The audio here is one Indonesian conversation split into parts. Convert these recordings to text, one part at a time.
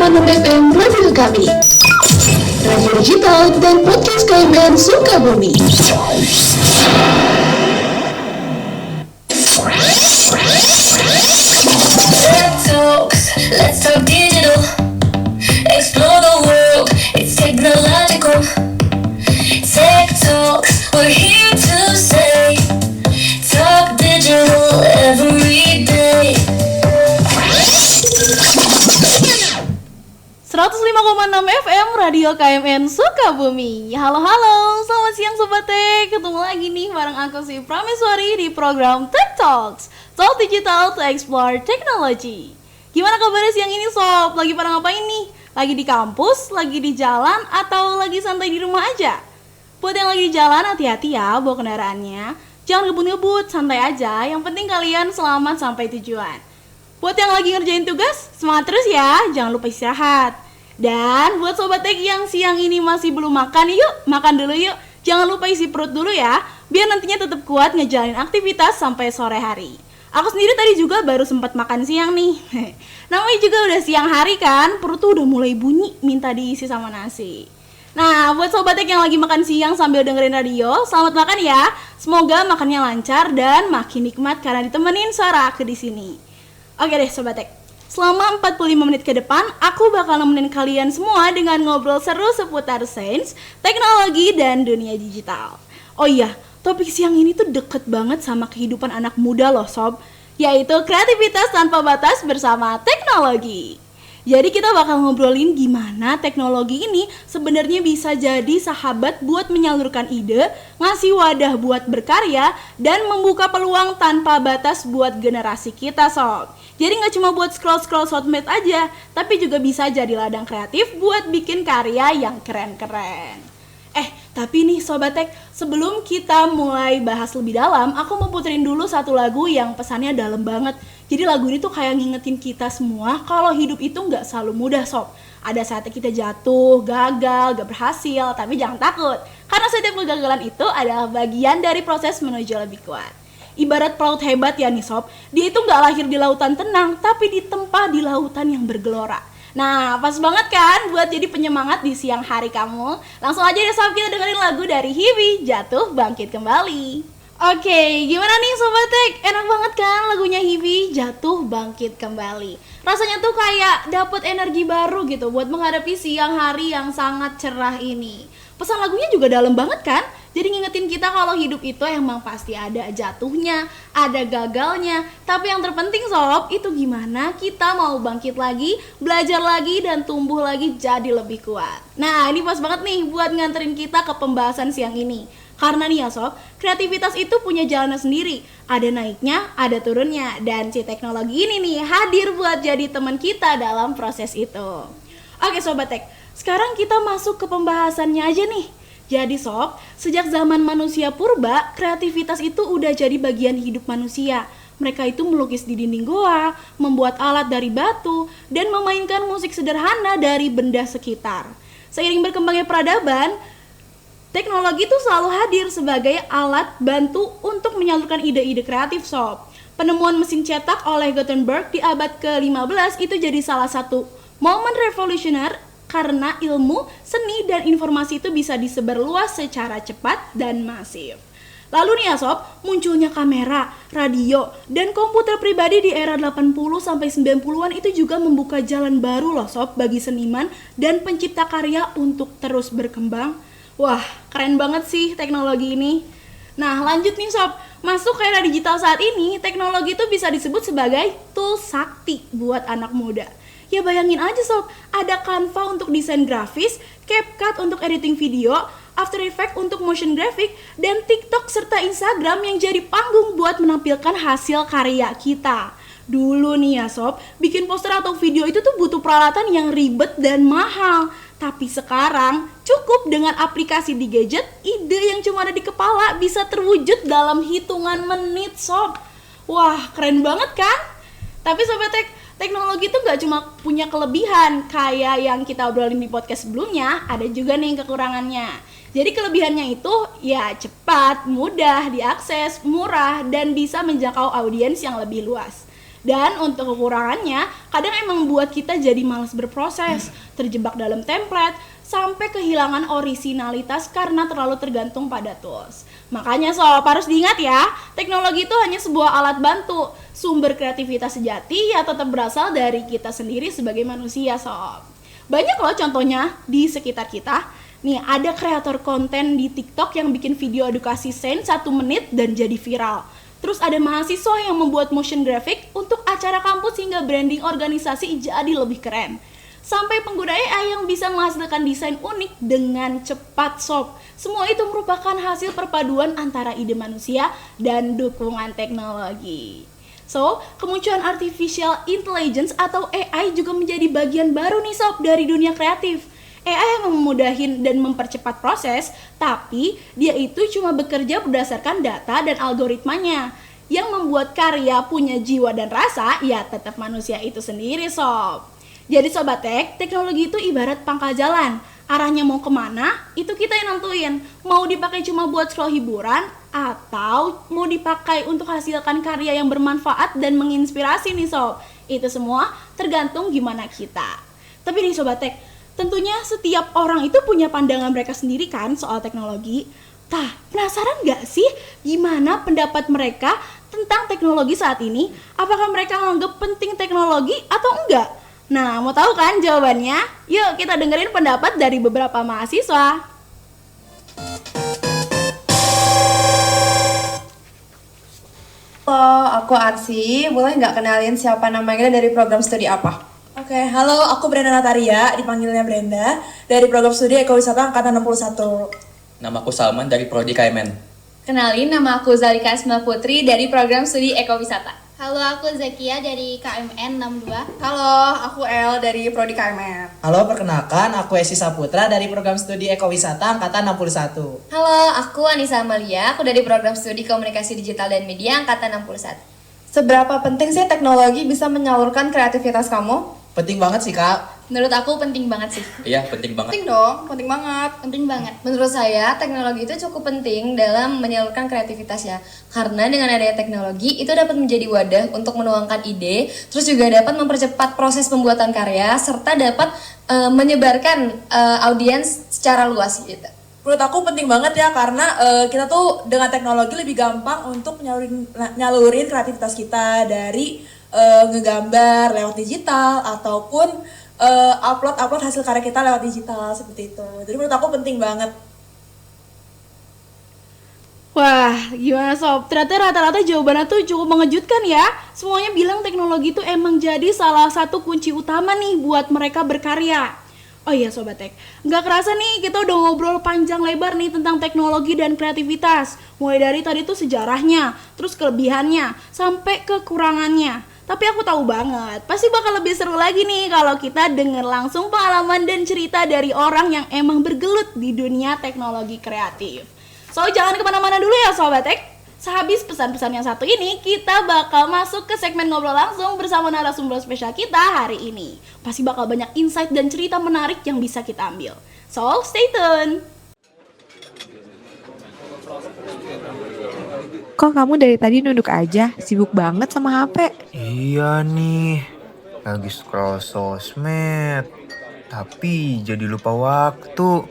105.6 FM Radio kami, radio digital dan podcast KMN Sukabumi. Let's talk digital, explore the world, it's technological. Tech Talks, we're here to say, talk digital every day. 105,6 FM Radio KMN Sukabumi. Halo, selamat siang Sobat Tech. Ketemu lagi nih bareng aku si Prameswari di program Tech Talks, Talk Digital to Explore Technology. Gimana kabarnya siang ini Sob? Lagi pada ngapain nih? Lagi di kampus, lagi di jalan, atau lagi santai di rumah aja? Buat yang lagi di jalan, hati-hati ya bawa kendaraannya. Jangan ngebut-ngebut, santai aja. Yang penting kalian selamat sampai tujuan. Buat yang lagi ngerjain tugas, semangat terus ya. Jangan lupa istirahat. Dan buat Sobat Tech yang siang ini masih belum makan, yuk makan dulu yuk. Jangan lupa isi perut dulu ya, biar nantinya tetap kuat ngejalanin aktivitas sampai sore hari. Aku sendiri tadi juga baru sempat makan siang nih. Namanya juga udah siang hari kan, perut tuh udah mulai bunyi minta diisi sama nasi. Nah, buat Sobat Tech yang lagi makan siang sambil dengerin radio, selamat makan ya. Semoga makannya lancar dan makin nikmat karena ditemenin suara aku di sini. Oke deh Sobat Tech, selama 45 menit ke depan, aku bakal nemenin kalian semua dengan ngobrol seru seputar sains, teknologi, dan dunia digital. Oh iya, topik siang ini tuh deket banget sama kehidupan anak muda loh Sob, yaitu kreativitas tanpa batas bersama teknologi. Jadi kita bakal ngobrolin gimana teknologi ini sebenarnya bisa jadi sahabat buat menyalurkan ide, ngasih wadah buat berkarya, dan membuka peluang tanpa batas buat generasi kita Sob. Jadi gak cuma buat scroll-scroll sosmed aja, tapi juga bisa jadi ladang kreatif buat bikin karya yang keren-keren. Tapi nih Sobat Tech, sebelum kita mulai bahas lebih dalam, aku mau puterin dulu satu lagu yang pesannya dalam banget. Jadi lagu ini tuh kayak ngingetin kita semua kalau hidup itu gak selalu mudah Sob. Ada saatnya kita jatuh, gagal, gak berhasil, tapi jangan takut. Karena setiap kegagalan itu adalah bagian dari proses menuju lebih kuat. Ibarat pelaut hebat ya nih Sob, dia itu gak lahir di lautan tenang, tapi ditempa di lautan yang bergelora. Nah, pas banget kan buat jadi penyemangat di siang hari kamu. Langsung aja deh Sob, kita dengerin lagu dari Hibi, Jatuh Bangkit Kembali. Oke, gimana nih Sobat Tech? Enak banget kan lagunya Hibi, Jatuh Bangkit Kembali. Rasanya tuh kayak dapet energi baru gitu buat menghadapi siang hari yang sangat cerah ini. Pesan lagunya juga dalam banget kan? Jadi ngingetin kita kalau hidup itu emang pasti ada jatuhnya, ada gagalnya. Tapi yang terpenting Sob, itu gimana kita mau bangkit lagi, belajar lagi, dan tumbuh lagi jadi lebih kuat. Nah, ini pas banget nih buat nganterin kita ke pembahasan siang ini. Karena nih ya Sob, kreativitas itu punya jalannya sendiri. Ada naiknya, ada turunnya. Dan si teknologi ini nih hadir buat jadi teman kita dalam proses itu. Oke Sobat Tech, sekarang kita masuk ke pembahasannya aja nih. Jadi Sob, sejak zaman manusia purba, kreativitas itu udah jadi bagian hidup manusia. Mereka itu melukis di dinding goa, membuat alat dari batu, dan memainkan musik sederhana dari benda sekitar. Seiring berkembangnya peradaban, teknologi itu selalu hadir sebagai alat bantu untuk menyalurkan ide-ide kreatif Sob. Penemuan mesin cetak oleh Gutenberg di abad ke-15 itu jadi salah satu momen revolusioner karena ilmu, seni, dan informasi itu bisa disebarluas secara cepat dan masif. Lalu nih ya Sob, munculnya kamera, radio, dan komputer pribadi di era 80-90-an itu juga membuka jalan baru loh Sob bagi seniman dan pencipta karya untuk terus berkembang. Wah, keren banget sih teknologi ini. Nah, lanjut nih Sob, masuk ke era digital saat ini, teknologi itu bisa disebut sebagai tool sakti buat anak muda. Ya bayangin aja Sob, ada Canva untuk desain grafis, CapCut untuk editing video, After Effects untuk motion graphic, dan TikTok serta Instagram yang jadi panggung buat menampilkan hasil karya kita. Dulu nih ya Sob, bikin poster atau video itu tuh butuh peralatan yang ribet dan mahal. Tapi sekarang cukup dengan aplikasi di gadget, ide yang cuma ada di kepala bisa terwujud dalam hitungan menit Sob. Wah, keren banget kan? Tapi Sobat Tech, teknologi itu gak cuma punya kelebihan kayak yang kita obrolin di podcast sebelumnya, ada juga nih kekurangannya. Jadi kelebihannya itu ya cepat, mudah diakses, murah, dan bisa menjangkau audiens yang lebih luas. Dan untuk kekurangannya, kadang emang membuat kita jadi malas berproses, terjebak dalam template, sampai kehilangan orisinalitas karena terlalu tergantung pada tools. Makanya sob, harus diingat ya, teknologi itu hanya sebuah alat bantu. Sumber kreativitas sejati ya tetap berasal dari kita sendiri sebagai manusia sob. Banyak loh contohnya di sekitar kita. Nih, ada kreator konten di TikTok yang bikin video edukasi sains 1 menit dan jadi viral. Terus ada mahasiswa yang membuat motion graphic untuk acara kampus hingga branding organisasi jadi lebih keren. Sampai pengguna AI yang bisa menghasilkan desain unik dengan cepat sob. Semua itu merupakan hasil perpaduan antara ide manusia dan dukungan teknologi. So, kemunculan artificial intelligence atau AI juga menjadi bagian baru nih sob dari dunia kreatif. AI yang memudahin dan mempercepat proses, tapi dia itu cuma bekerja berdasarkan data dan algoritmanya. Yang membuat karya punya jiwa dan rasa, ya tetap manusia itu sendiri sob. Jadi Sobat Tech, teknologi itu ibarat pangkal jalan. Arahnya mau kemana, itu kita yang nentuin. Mau dipakai cuma buat scroll hiburan, atau mau dipakai untuk hasilkan karya yang bermanfaat dan menginspirasi nih sob. Itu semua tergantung gimana kita. Tapi nih Sobat Tech, tentunya setiap orang itu punya pandangan mereka sendiri kan soal teknologi. Tah, penasaran gak sih gimana pendapat mereka tentang teknologi saat ini? Apakah mereka menganggap penting teknologi atau enggak? Nah, mau tahu kan jawabannya? Yuk kita dengerin pendapat dari beberapa mahasiswa. Halo, aku Arsi. Boleh nggak kenalin siapa namanya dari program studi apa? Oke, halo, aku Brenda Nataria, dipanggilnya Brenda, dari program studi Ekowisata Angkatan 61. Nama aku Salman dari Prodi KMN. Kenalin, nama aku Zalika Asma Putri dari program studi Ekowisata. Halo, aku Zakia dari KMN 62. Halo, aku El dari Prodi KMN. Halo, perkenalkan, aku Esi Saputra dari program studi Ekowisata Angkatan 61. Halo, aku Anissa Amalia, aku dari program studi Komunikasi Digital dan Media Angkatan 61. Seberapa penting sih teknologi bisa menyalurkan kreativitas kamu? Penting banget sih, Kak. Menurut aku penting banget sih. Iya, penting banget. Penting dong, penting banget. Penting banget. Menurut saya, teknologi itu cukup penting dalam menyalurkan kreativitas ya. Karena dengan adanya teknologi, itu dapat menjadi wadah untuk menuangkan ide, terus juga dapat mempercepat proses pembuatan karya, serta dapat menyebarkan audiens secara luas gitu. Menurut aku penting banget ya, karena kita tuh dengan teknologi lebih gampang untuk nyalurin kreativitas kita dari ngegambar lewat digital ataupun upload hasil karya kita lewat digital seperti itu. Jadi menurut aku penting banget. Wah, gimana sob? Ternyata rata-rata jawabannya tuh cukup mengejutkan ya. Semuanya bilang teknologi itu emang jadi salah satu kunci utama nih buat mereka berkarya. Oh iya Sobat Tech, nggak kerasa nih kita udah ngobrol panjang lebar nih tentang teknologi dan kreativitas. Mulai dari tadi tuh sejarahnya, terus kelebihannya, sampai kekurangannya. Tapi aku tahu banget, pasti bakal lebih seru lagi nih kalau kita denger langsung pengalaman dan cerita dari orang yang emang bergelut di dunia teknologi kreatif. So, jangan kemana-mana dulu ya Sobat Tech. Sehabis pesan-pesan yang satu ini, kita bakal masuk ke segmen ngobrol langsung bersama narasumber spesial kita hari ini. Pasti bakal banyak insight dan cerita menarik yang bisa kita ambil. So, stay tune! Kok kamu dari tadi nunduk aja, sibuk banget sama HP? Iya nih, lagi scroll sosmed, tapi jadi lupa waktu,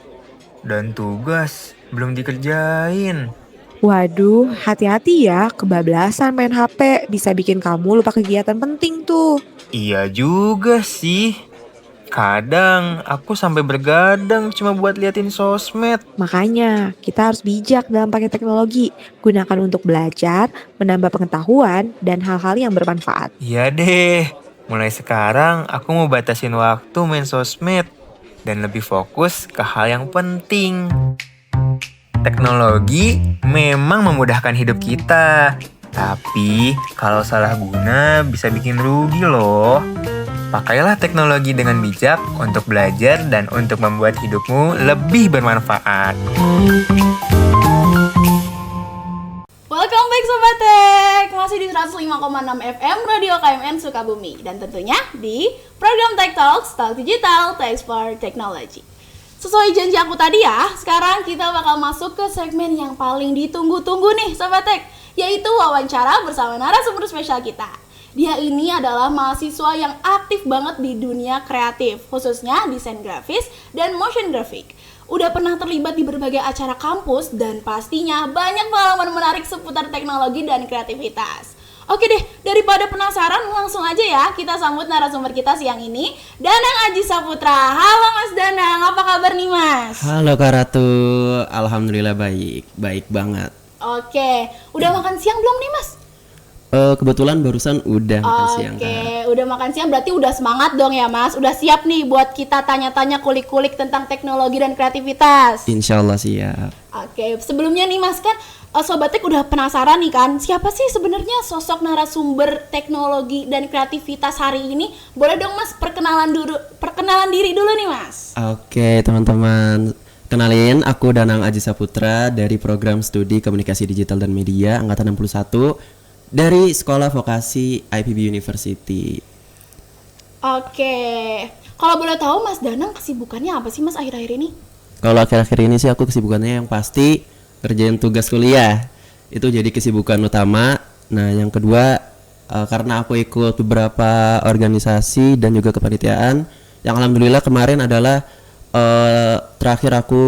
dan tugas belum dikerjain. Waduh, hati-hati ya, kebablasan main HP, bisa bikin kamu lupa kegiatan penting tuh. Iya juga sih, kadang aku sampai bergadang cuma buat liatin sosmed. Makanya, kita harus bijak dalam pakai teknologi, gunakan untuk belajar, menambah pengetahuan, dan hal-hal yang bermanfaat. Iya deh, mulai sekarang aku mau batasin waktu main sosmed, dan lebih fokus ke hal yang penting. Teknologi memang memudahkan hidup kita, tapi kalau salah guna bisa bikin rugi loh. Pakailah teknologi dengan bijak untuk belajar dan untuk membuat hidupmu lebih bermanfaat. Welcome back Sobat Tech, masih di 105,6 FM Radio KMN Sukabumi. Dan tentunya di program Tech Talks, Talk Digital to Explore Technology. Sesuai janji aku tadi ya, sekarang kita bakal masuk ke segmen yang paling ditunggu-tunggu nih Sobat Tech, yaitu wawancara bersama narasumber spesial kita. Dia ini adalah mahasiswa yang aktif banget di dunia kreatif, khususnya desain grafis dan motion graphic. Udah pernah terlibat di berbagai acara kampus dan pastinya banyak pengalaman menarik seputar teknologi dan kreativitas. Oke deh, daripada penasaran langsung aja ya kita sambut narasumber kita siang ini, Danang Aji Saputra. Halo Mas Danang, apa kabar nih Mas? Halo Kak Ratu, alhamdulillah baik banget. Oke, udah makan siang belum nih Mas? Kebetulan barusan udah makan siang. Oke, udah makan siang berarti udah semangat dong ya Mas? Udah siap nih buat kita tanya-tanya kulik-kulik tentang teknologi dan kreativitas? Insya Allah siap. Oke, sebelumnya nih Mas kan Sobat Tech udah penasaran nih kan, siapa sih sebenarnya sosok narasumber teknologi dan kreativitas hari ini? Boleh dong Mas perkenalan diri dulu nih Mas. Oke teman-teman, kenalin aku Danang Aji Saputra dari program studi Komunikasi Digital dan Media angkatan 61 dari Sekolah Vokasi IPB University. Oke, kalau boleh tahu Mas Danang kesibukannya apa sih Mas akhir-akhir ini? Kalau akhir-akhir ini sih aku kesibukannya yang pasti kerjain tugas kuliah, itu jadi kesibukan utama. Nah yang kedua karena aku ikut beberapa organisasi dan juga kepanitiaan, yang alhamdulillah kemarin adalah terakhir aku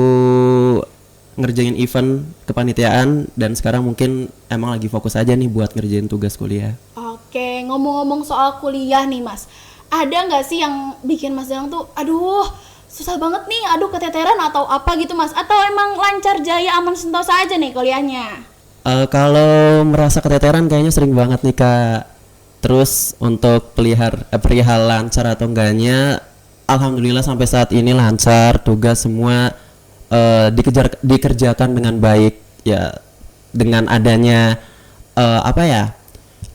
ngerjain event kepanitiaan, dan sekarang mungkin emang lagi fokus aja nih buat ngerjain tugas kuliah. Oke, ngomong-ngomong soal kuliah nih Mas, ada nggak sih yang bikin Mas Danang tuh aduh susah banget nih, aduh keteteran atau apa gitu Mas? Atau emang lancar jaya aman sentosa aja nih kuliahnya? Kalau merasa keteteran kayaknya sering banget nih Kak. Terus untuk perihal lancar atau enggaknya, alhamdulillah sampai saat ini lancar, tugas semua dikerjakan dengan baik ya. Dengan adanya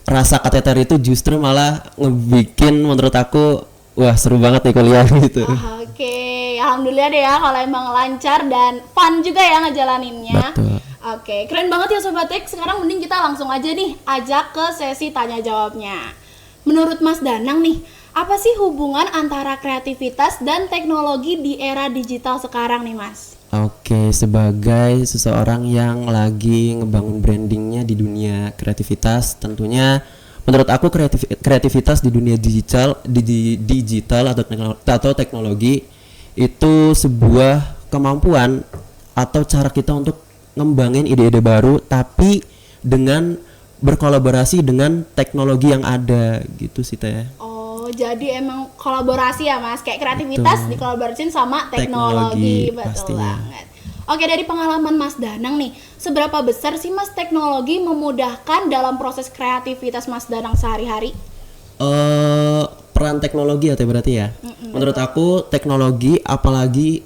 rasa keteter itu justru malah ngebikin menurut aku wah seru banget nih kuliah gitu. Oke, alhamdulillah deh ya kalau emang lancar dan fun juga ya ngejalaninnya. Betul. Oke, keren banget ya Sobat Tech. Sekarang mending kita langsung aja nih ajak ke sesi tanya jawabnya. Menurut Mas Danang nih, apa sih hubungan antara kreativitas dan teknologi di era digital sekarang nih Mas? Oke, sebagai seseorang yang lagi ngebangun brandingnya di dunia kreativitas, tentunya menurut aku kreativitas di dunia digital atau teknologi itu sebuah kemampuan atau cara kita untuk ngembangin ide-ide baru, tapi dengan berkolaborasi dengan teknologi yang ada gitu sih Teh. Oh, jadi emang kolaborasi ya Mas, kayak kreativitas dikolaborasiin sama teknologi. Betul pastinya. banget. Oke, dari pengalaman Mas Danang nih, seberapa besar sih Mas teknologi memudahkan dalam proses kreativitas Mas Danang sehari-hari? Peran teknologi ya Teh berarti ya. Menurut aku teknologi, apalagi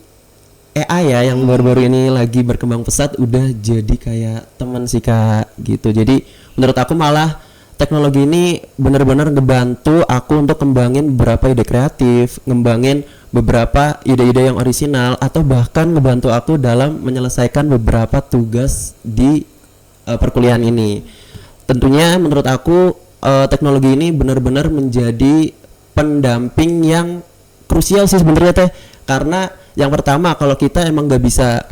AI ya yang baru-baru ini lagi berkembang pesat, udah jadi kayak teman sih Kak gitu. Jadi menurut aku malah teknologi ini benar-benar ngebantu aku untuk kembangin beberapa ide kreatif, ngembangin beberapa ide-ide yang orisinal, atau bahkan ngebantu aku dalam menyelesaikan beberapa tugas di perkuliahan ini. Tentunya menurut aku teknologi ini benar-benar menjadi pendamping yang krusial sih sebenarnya Teh. Karena yang pertama, kalau kita emang nggak bisa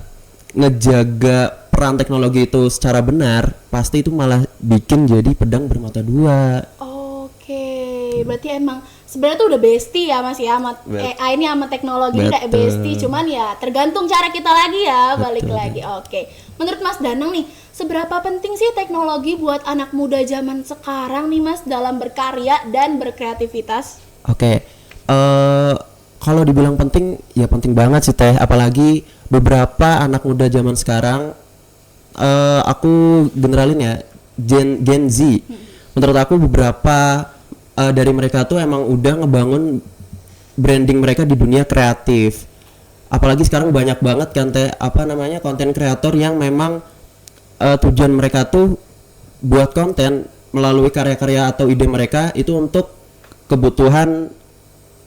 ngejaga peran teknologi itu secara benar, pasti itu malah bikin jadi pedang bermata dua. Oke, berarti emang sebenarnya tuh udah bestie ya Mas ya, sama AI ini sama teknologi ini kayak bestie, cuman ya tergantung cara kita lagi ya, balik lagi. Oke, menurut Mas Danang nih, seberapa penting sih teknologi buat anak muda zaman sekarang nih Mas dalam berkarya dan berkreativitas? Oke, kalau dibilang penting, ya penting banget sih Teh. Apalagi beberapa anak muda zaman sekarang, aku generalin ya, Gen Z. Menurut aku beberapa dari mereka tuh emang udah ngebangun branding mereka di dunia kreatif. Apalagi sekarang banyak banget kan Teh, konten kreator yang memang tujuan mereka tuh buat konten melalui karya-karya atau ide mereka itu untuk kebutuhan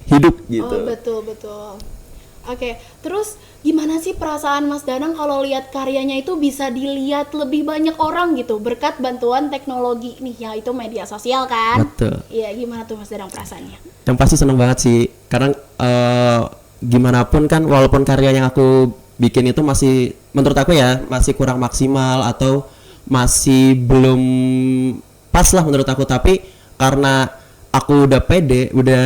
hidup gitu. Oh betul. Oke, terus gimana sih perasaan Mas Danang kalau lihat karyanya itu bisa dilihat lebih banyak orang gitu berkat bantuan teknologi nih, ya itu media sosial kan? Betul. Iya, gimana tuh Mas Danang perasaannya? Yang pasti seneng banget sih, karena gimana pun kan walaupun karya yang aku bikin itu masih, menurut aku ya masih kurang maksimal atau masih belum pas lah menurut aku, tapi karena aku udah pede, udah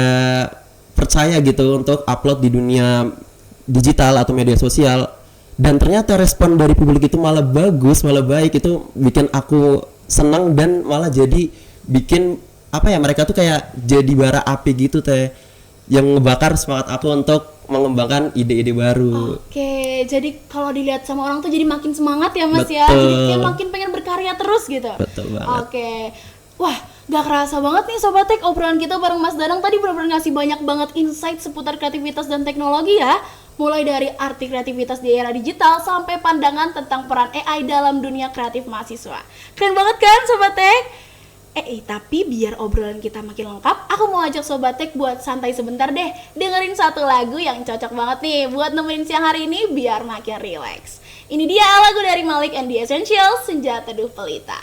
percaya gitu untuk upload di dunia digital atau media sosial, dan ternyata respon dari publik itu malah bagus, malah baik, itu bikin aku senang dan malah jadi bikin apa ya, mereka tuh kayak jadi bara api gitu teh, yang ngebakar semangat aku untuk mengembangkan ide-ide baru. Oke, jadi kalau dilihat sama orang tuh jadi makin semangat ya Mas ya, Betul. jadi kayak makin pengen berkarya terus gitu. Betul banget. Oke, wah gak kerasa banget nih Sobat Tech, obrolan kita bareng Mas Danang tadi benar-benar ngasih banyak banget insight seputar kreativitas dan teknologi ya. Mulai dari arti kreativitas di era digital sampai pandangan tentang peran AI dalam dunia kreatif mahasiswa. Keren banget kan Sobat Tech? Tapi biar obrolan kita makin lengkap, aku mau ajak Sobat Tech buat santai sebentar deh. Dengerin satu lagu yang cocok banget nih buat nemenin siang hari ini biar makin relax. Ini dia lagu dari Malik and the Essentials, Senja Teduh Pelita.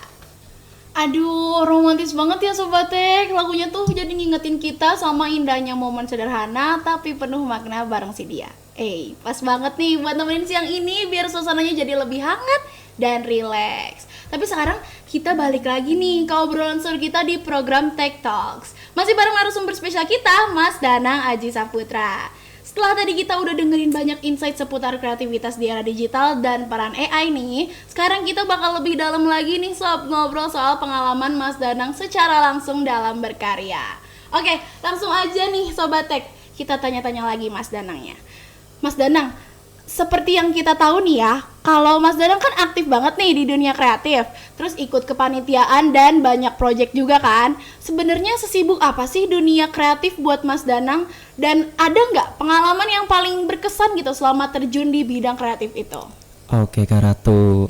Aduh, romantis banget ya Sobat Tech. Lagunya tuh jadi ngingetin kita sama indahnya momen sederhana tapi penuh makna bareng si dia. Pas banget nih buat nemenin siang ini biar suasananya jadi lebih hangat dan relax. Tapi sekarang kita balik lagi nih ke obrolan seru kita di program Tech Talks. Masih bareng narasumber spesial kita, Mas Danang Aji Saputra. Setelah tadi kita udah dengerin banyak insight seputar kreativitas di era digital dan peran AI nih, sekarang kita bakal lebih dalam lagi nih Sob, ngobrol soal pengalaman Mas Danang secara langsung dalam berkarya. Oke, langsung aja nih Sobat Tech, kita tanya-tanya lagi Mas Danangnya. Mas Danang, seperti yang kita tahu nih ya, kalau Mas Danang kan aktif banget nih di dunia kreatif, terus ikut kepanitiaan dan banyak project juga kan. Sebenarnya sesibuk apa sih dunia kreatif buat Mas Danang? Dan ada nggak pengalaman yang paling berkesan gitu selama terjun di bidang kreatif itu? Oke Kak Ratu,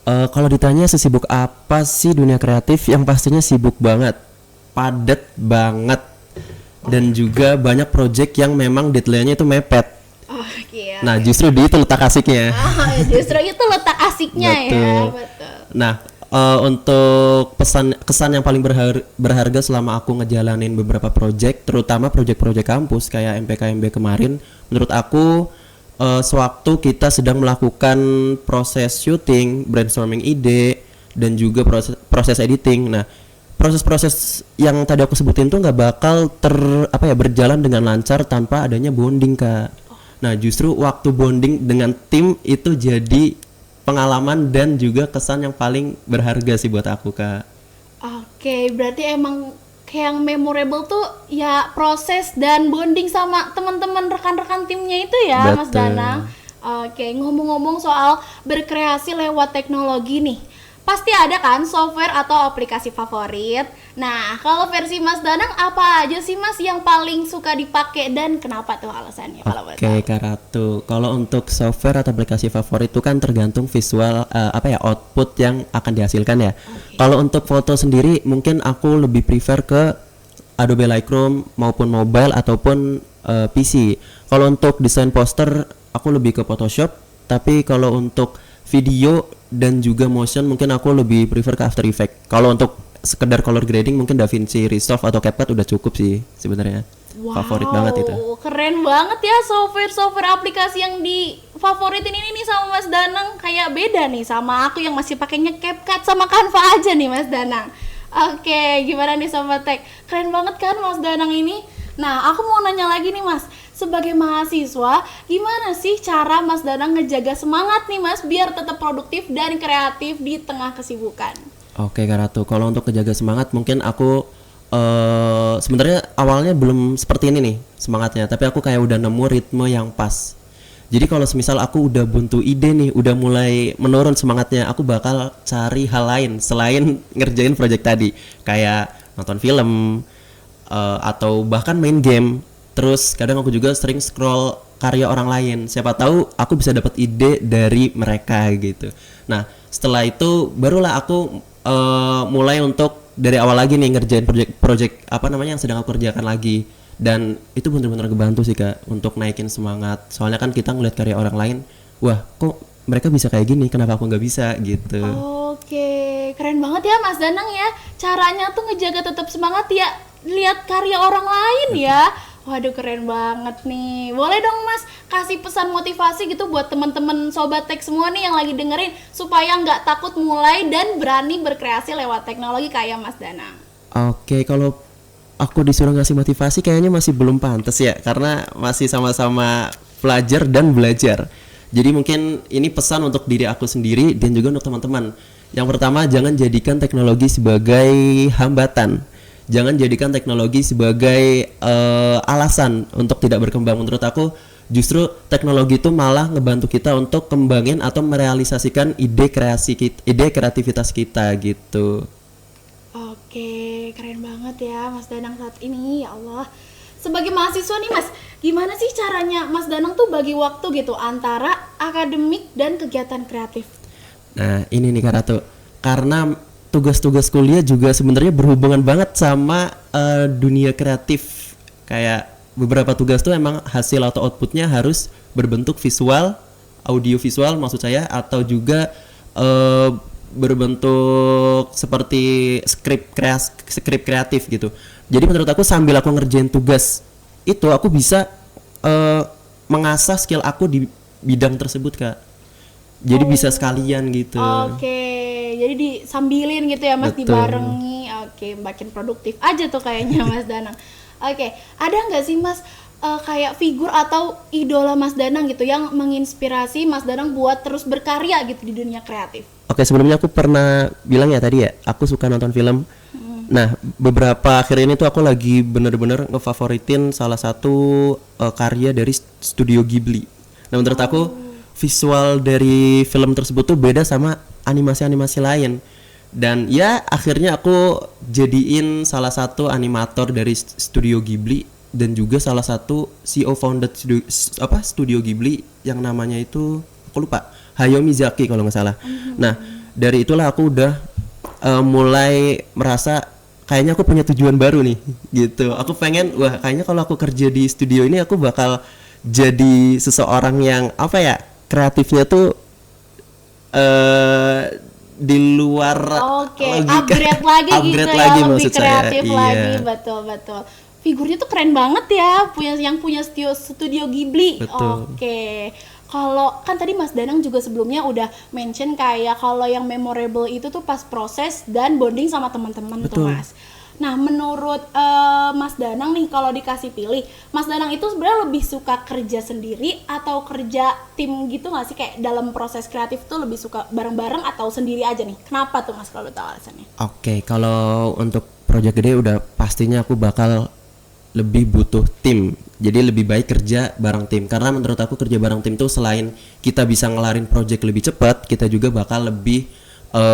kalau ditanya sesibuk apa sih dunia kreatif, yang pastinya sibuk banget, padat banget, dan juga banyak project yang memang deadline-nya itu mepet. Nah justru di itu letak asiknya. Justru itu letak asiknya. Betul. Ya. Betul. Nah untuk kesan yang paling berharga selama aku ngejalanin beberapa project, terutama project kampus kayak MPKMB kemarin, menurut aku sewaktu kita sedang melakukan proses syuting, brainstorming ide, dan juga proses editing. Nah proses-proses yang tadi aku sebutin tuh nggak bakal berjalan dengan lancar tanpa adanya bonding Kak. Nah justru waktu bonding dengan tim itu jadi pengalaman dan juga kesan yang paling berharga sih buat aku Kak. Oke, berarti emang kayak yang memorable tuh ya proses dan bonding sama teman-teman rekan-rekan timnya itu ya. Betul. Mas Danang. Oke, ngomong-ngomong soal berkreasi lewat teknologi nih, pasti ada kan software atau aplikasi favorit. Nah, kalau versi Mas Danang apa aja sih Mas yang paling suka dipakai dan kenapa tuh alasannya? Oke Kak Ratu, kalau untuk software atau aplikasi favorit itu kan tergantung visual output yang akan dihasilkan ya. Kalau untuk foto sendiri mungkin aku lebih prefer ke Adobe Lightroom maupun mobile ataupun PC. Kalau untuk desain poster aku lebih ke Photoshop, tapi kalau untuk video dan juga motion mungkin aku lebih prefer ke After Effects. Kalau untuk sekedar color grading mungkin DaVinci Resolve atau CapCut udah cukup sih sebenarnya. Wow, favorit banget itu. Keren banget ya software aplikasi yang difavoritin ini nih sama Mas Danang. Kayak beda nih sama aku yang masih pakainya CapCut sama Canva aja nih Mas Danang. Oke, gimana nih Sobat Tech? Keren banget kan Mas Danang ini? Nah, aku mau nanya lagi nih Mas. Sebagai mahasiswa, gimana sih cara Mas Danang ngejaga semangat nih Mas biar tetap produktif dan kreatif di tengah kesibukan? Oke Kak Ratu, kalau untuk ngejaga semangat mungkin aku sebenarnya awalnya belum seperti ini nih semangatnya, tapi aku kayak udah nemu ritme yang pas. Jadi kalau semisal aku udah buntu ide nih, udah mulai menurun semangatnya, aku bakal cari hal lain selain ngerjain project tadi, kayak nonton film atau bahkan main game. Terus kadang aku juga sering scroll karya orang lain, siapa tahu aku bisa dapat ide dari mereka gitu. Nah setelah itu barulah aku mulai untuk dari awal lagi nih ngerjain project yang sedang aku kerjakan lagi, dan itu benar-benar kebantu sih Kak untuk naikin semangat. Soalnya kan kita ngeliat karya orang lain, wah kok mereka bisa kayak gini, kenapa aku nggak bisa gitu. Oke, keren banget ya Mas Danang ya, caranya tuh ngejaga tetap semangat ya lihat karya orang lain ya. Waduh keren banget nih. Boleh dong Mas kasih pesan motivasi gitu buat teman-teman Sobat Tech semua nih yang lagi dengerin supaya nggak takut mulai dan berani berkreasi lewat teknologi kayak Mas Danang. Oke, kalau aku disuruh ngasih motivasi kayaknya masih belum pantas ya, karena masih sama-sama pelajar dan belajar. Jadi mungkin ini pesan untuk diri aku sendiri dan juga untuk teman-teman. Yang pertama, jangan jadikan teknologi sebagai hambatan. Jangan jadikan teknologi sebagai alasan untuk tidak berkembang. Menurut aku justru teknologi itu malah ngebantu kita untuk kembangin atau merealisasikan ide kreativitas kita gitu. Oke, keren banget ya Mas Danang saat ini, ya Allah. Sebagai mahasiswa nih Mas, gimana sih caranya Mas Danang tuh bagi waktu gitu antara akademik dan kegiatan kreatif? Nah ini nih Kak Ratu, karena tugas-tugas kuliah juga sebenarnya berhubungan banget sama dunia kreatif. Kayak beberapa tugas tuh emang hasil atau outputnya harus berbentuk visual, audio visual maksud saya, atau juga berbentuk seperti skrip kreatif gitu. Jadi menurut aku sambil aku ngerjain tugas itu aku bisa mengasah skill aku di bidang tersebut Kak. Jadi bisa sekalian gitu. Oke, jadi disambilin gitu ya Mas, Betul. dibarengi. Oke, makin produktif aja tuh kayaknya Mas Danang. Oke, ada nggak sih Mas kayak figur atau idola Mas Danang gitu yang menginspirasi Mas Danang buat terus berkarya gitu di dunia kreatif? Oke, sebelumnya aku pernah bilang ya tadi ya, aku suka nonton film. Nah, beberapa akhir ini tuh aku lagi bener-bener ngefavoritin salah satu karya dari Studio Ghibli. Nah, menurut aku visual dari film tersebut tuh beda sama animasi-animasi lain. Dan ya akhirnya aku jadiin salah satu animator dari Studio Ghibli dan juga salah satu CEO founded Studio Ghibli yang namanya itu aku lupa, Hayao Miyazaki kalau nggak salah. Nah dari itulah aku udah mulai merasa kayaknya aku punya tujuan baru nih gitu. Aku pengen, wah kayaknya kalau aku kerja di studio ini aku bakal jadi seseorang yang apa ya, kreatifnya tuh di luar logika. Upgrade lagi lagi ya, maksud lebih kreatif saya. lagi, Iya. betul. Figurnya tuh keren banget ya, yang punya studio Ghibli. Betul. Oke. Kalau kan tadi Mas Danang juga sebelumnya udah mention kayak kalau yang memorable itu tuh pas proses dan bonding sama teman-teman tuh Mas. Nah, menurut Mas Danang nih kalau dikasih pilih, Mas Danang itu sebenarnya lebih suka kerja sendiri atau kerja tim gitu nggak sih? Kayak dalam proses kreatif tuh lebih suka bareng-bareng atau sendiri aja nih? Kenapa tuh Mas kalau tahu alasannya? Oke, kalau untuk project gede udah pastinya aku bakal lebih butuh tim. Jadi lebih baik kerja bareng tim. Karena menurut aku kerja bareng tim tuh selain kita bisa ngelarin project lebih cepat, kita juga bakal lebih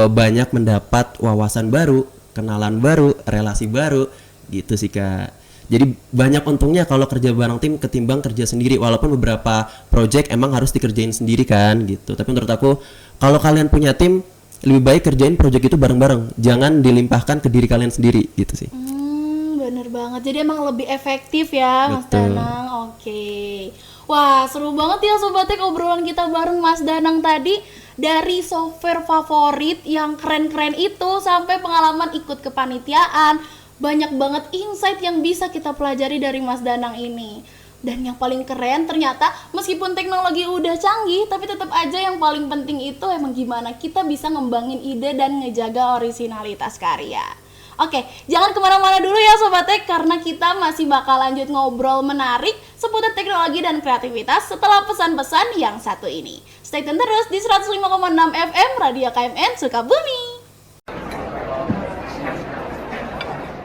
banyak mendapat wawasan baru, kenalan baru, relasi baru gitu sih Kak. Jadi banyak untungnya kalau kerja bareng tim ketimbang kerja sendiri. Walaupun beberapa project emang harus dikerjain sendiri kan gitu. Tapi menurut aku kalau kalian punya tim, lebih baik kerjain project itu bareng-bareng. Jangan dilimpahkan ke diri kalian sendiri gitu sih. Bener banget, jadi emang lebih efektif ya Mas Danang. Oke. Wah seru banget ya Sobatek obrolan kita bareng Mas Danang tadi. Dari software favorit yang keren-keren itu sampai pengalaman ikut kepanitiaan. Banyak banget insight yang bisa kita pelajari dari Mas Danang ini. Dan yang paling keren ternyata meskipun teknologi udah canggih, tapi tetap aja yang paling penting itu emang gimana kita bisa ngembangin ide dan ngejaga orisinalitas karya. Oke, jangan kemana-mana dulu ya Sobat Tech, karena kita masih bakal lanjut ngobrol menarik seputar teknologi dan kreativitas setelah pesan-pesan yang satu ini. Stay tune terus di 105,6 FM Radio KMN Sukabumi.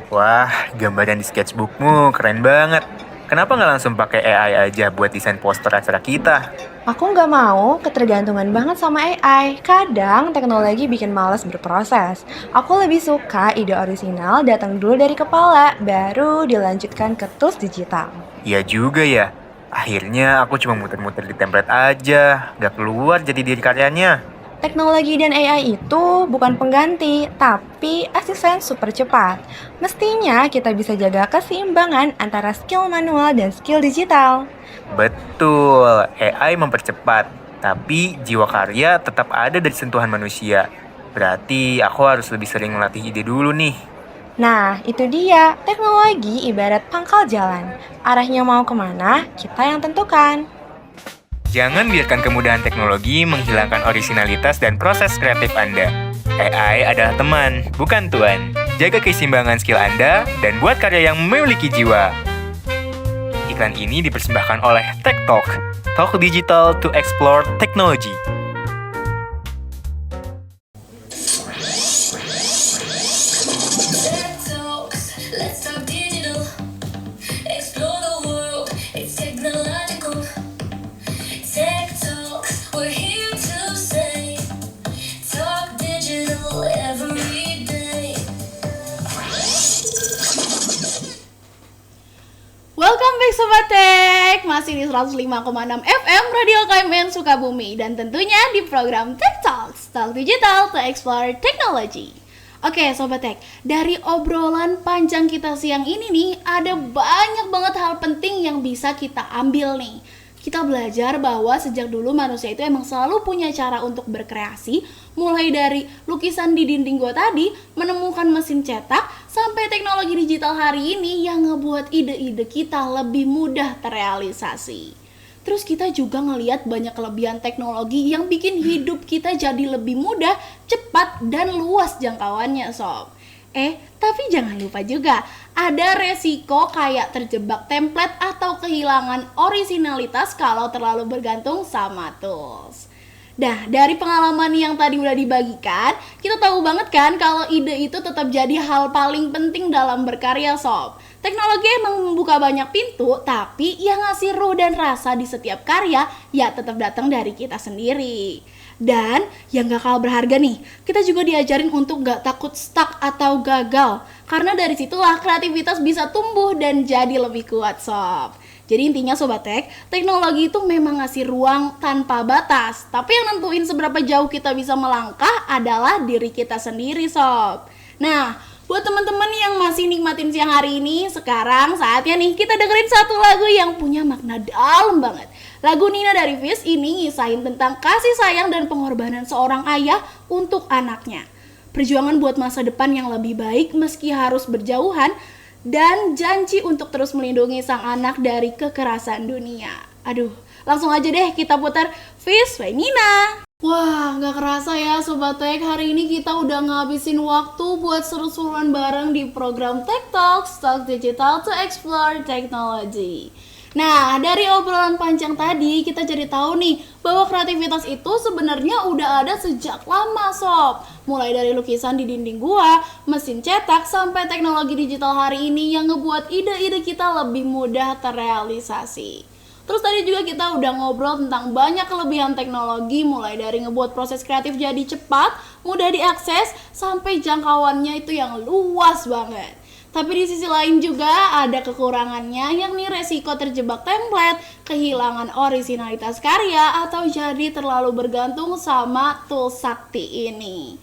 Wah, gambaran di sketchbookmu keren banget. Kenapa nggak langsung pakai AI aja buat desain poster acara kita? Aku nggak mau ketergantungan banget sama AI. Kadang teknologi bikin males berproses. Aku lebih suka ide orisinal datang dulu dari kepala, baru dilanjutkan ke tools digital. Iya juga ya. Akhirnya aku cuma muter-muter di template aja, nggak keluar jadi diri karyanya. Teknologi dan AI itu bukan pengganti, tapi asisten super cepat. Mestinya kita bisa jaga keseimbangan antara skill manual dan skill digital. Betul, AI mempercepat, tapi jiwa karya tetap ada dari sentuhan manusia. Berarti aku harus lebih sering melatih ide dulu nih. Nah, itu dia. Teknologi ibarat pangkal jalan. Arahnya mau kemana, kita yang tentukan. Jangan biarkan kemudahan teknologi menghilangkan orisinalitas dan proses kreatif Anda. AI adalah teman, bukan tuan. jaga keseimbangan skill Anda, dan buat karya yang memiliki jiwa. Iklan ini dipersembahkan oleh Tech Talk, Talk Digital to Explore Technology. Let's talk digital. Explore the world. It's technological. Tech Talks. We're here to say, talk digital every day. Welcome back Sobat Tech, masih di 105,6 FM Radio KMN Sukabumi, dan tentunya di program Tech Talks, Talk Digital to Explore Technology. Oke Sobat Tech, dari obrolan panjang kita siang ini nih, ada banyak banget hal penting yang bisa kita ambil nih. Kita belajar bahwa sejak dulu manusia itu emang selalu punya cara untuk berkreasi, mulai dari lukisan di dinding gua tadi, menemukan mesin cetak, sampai teknologi digital hari ini yang ngebuat ide-ide kita lebih mudah terrealisasi. Terus kita juga ngelihat banyak kelebihan teknologi yang bikin hidup kita jadi lebih mudah, cepat, dan luas jangkauannya sob. Tapi jangan lupa juga, ada resiko kayak terjebak template atau kehilangan originalitas kalau terlalu bergantung sama tools. Nah, dari pengalaman yang tadi udah dibagikan, kita tahu banget kan kalau ide itu tetap jadi hal paling penting dalam berkarya sob. Teknologi emang membuka banyak pintu, tapi yang ngasih ruh dan rasa di setiap karya ya tetap datang dari kita sendiri. Dan yang gak kalah berharga nih, kita juga diajarin untuk gak takut stuck atau gagal, karena dari situlah kreativitas bisa tumbuh dan jadi lebih kuat sob. Jadi intinya Sobat Tech, teknologi itu memang ngasih ruang tanpa batas, tapi yang nentuin seberapa jauh kita bisa melangkah adalah diri kita sendiri sob. Nah, buat teman-teman yang masih nikmatin siang hari ini, sekarang saatnya nih kita dengerin satu lagu yang punya makna dalam banget. Lagu Nina dari Fish ini ngisahin tentang kasih sayang dan pengorbanan seorang ayah untuk anaknya. Perjuangan buat masa depan yang lebih baik meski harus berjauhan, dan janji untuk terus melindungi sang anak dari kekerasan dunia. Aduh, langsung aja deh kita putar Fish by Nina. Wah, gak kerasa ya Sobat Tech, hari ini kita udah ngabisin waktu buat seru-seruan bareng di program Tech Talks, Talk Digital to Explore Technology. Nah, dari obrolan panjang tadi kita jadi tahu nih bahwa kreativitas itu sebenarnya udah ada sejak lama sob. Mulai dari lukisan di dinding gua, mesin cetak, sampai teknologi digital hari ini yang ngebuat ide-ide kita lebih mudah terrealisasi. Terus tadi juga kita udah ngobrol tentang banyak kelebihan teknologi, mulai dari ngebuat proses kreatif jadi cepat, mudah diakses, sampai jangkauannya itu yang luas banget. Tapi di sisi lain juga ada kekurangannya, yakni resiko terjebak template, kehilangan originalitas karya, atau jadi terlalu bergantung sama tools sakti ini.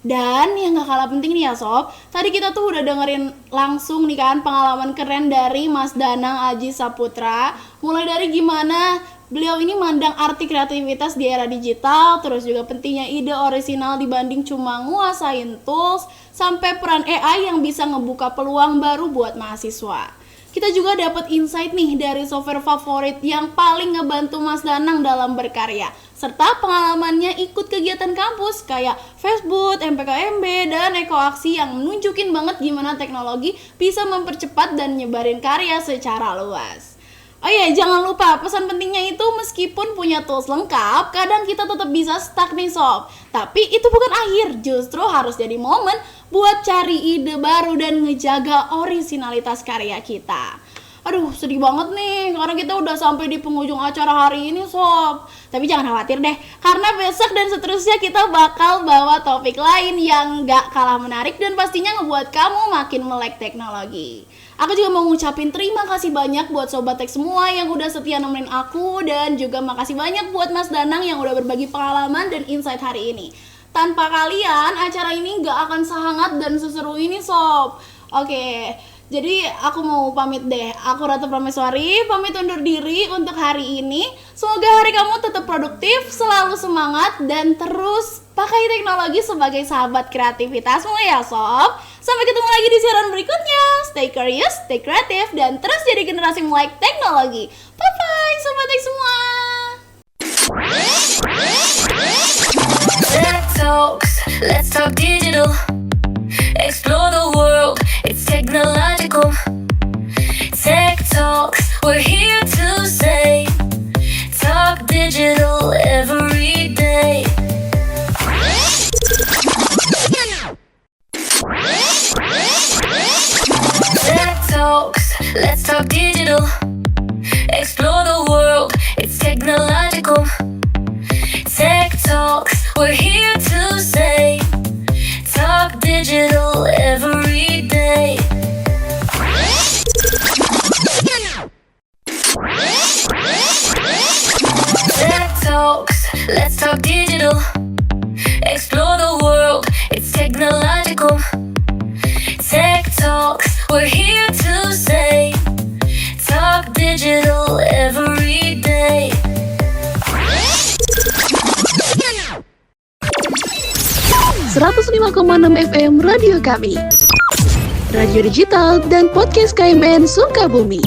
Dan yang gak kalah penting nih ya sob, tadi kita tuh udah dengerin langsung nih kan pengalaman keren dari Mas Danang Aji Saputra. Mulai dari gimana beliau ini mandang arti kreativitas di era digital, terus juga pentingnya ide orisinal dibanding cuma nguasain tools, sampai peran AI yang bisa ngebuka peluang baru buat mahasiswa. Kita juga dapat insight nih dari software favorit yang paling ngebantu Mas Danang dalam berkarya, serta pengalamannya ikut kegiatan kampus kayak Facebook, MPKMB, dan Ekoaksi yang nunjukin banget gimana teknologi bisa mempercepat dan nyebarin karya secara luas. Oh iya, jangan lupa pesan pentingnya itu meskipun punya tools lengkap, kadang kita tetap bisa stuck nih sob. Tapi itu bukan akhir, justru harus jadi momen buat cari ide baru dan ngejaga originalitas karya kita. Aduh, sedih banget nih, karena kita udah sampai di penghujung acara hari ini sob. Tapi jangan khawatir deh, karena besok dan seterusnya kita bakal bawa topik lain yang gak kalah menarik dan pastinya ngebuat kamu makin melek teknologi. Aku juga mau ngucapin terima kasih banyak buat Sobat Tech semua yang udah setia nemenin aku, dan juga makasih banyak buat Mas Danang yang udah berbagi pengalaman dan insight hari ini. Tanpa kalian, acara ini gak akan sehangat dan seseru ini sob. Oke, jadi aku mau pamit deh. Aku Ratu Prameswari, pamit undur diri untuk hari ini. Semoga hari kamu tetap produktif, selalu semangat, dan terus pakai teknologi sebagai sahabat kreativitasmu ya sob. Sampai ketemu lagi di siaran berikutnya. Stay curious, stay kreatif, dan terus jadi generasi melek teknologi. Bye-bye Sobat Tech semua. Tech Talks, let's talk digital. Explore the world, it's technological. Tech Talks, we're here to say, talk digital every day. Tech Talks, let's talk digital. Explore the world, it's technological. Tech Talks, we're here to say, talk digital every day. Tech Talks, let's talk digital. Explore the world, it's technological. Tech Talks, we're here to say, talk digital every day. 105,6 FM Radio Kami, radio digital dan podcast KMN Sukabumi.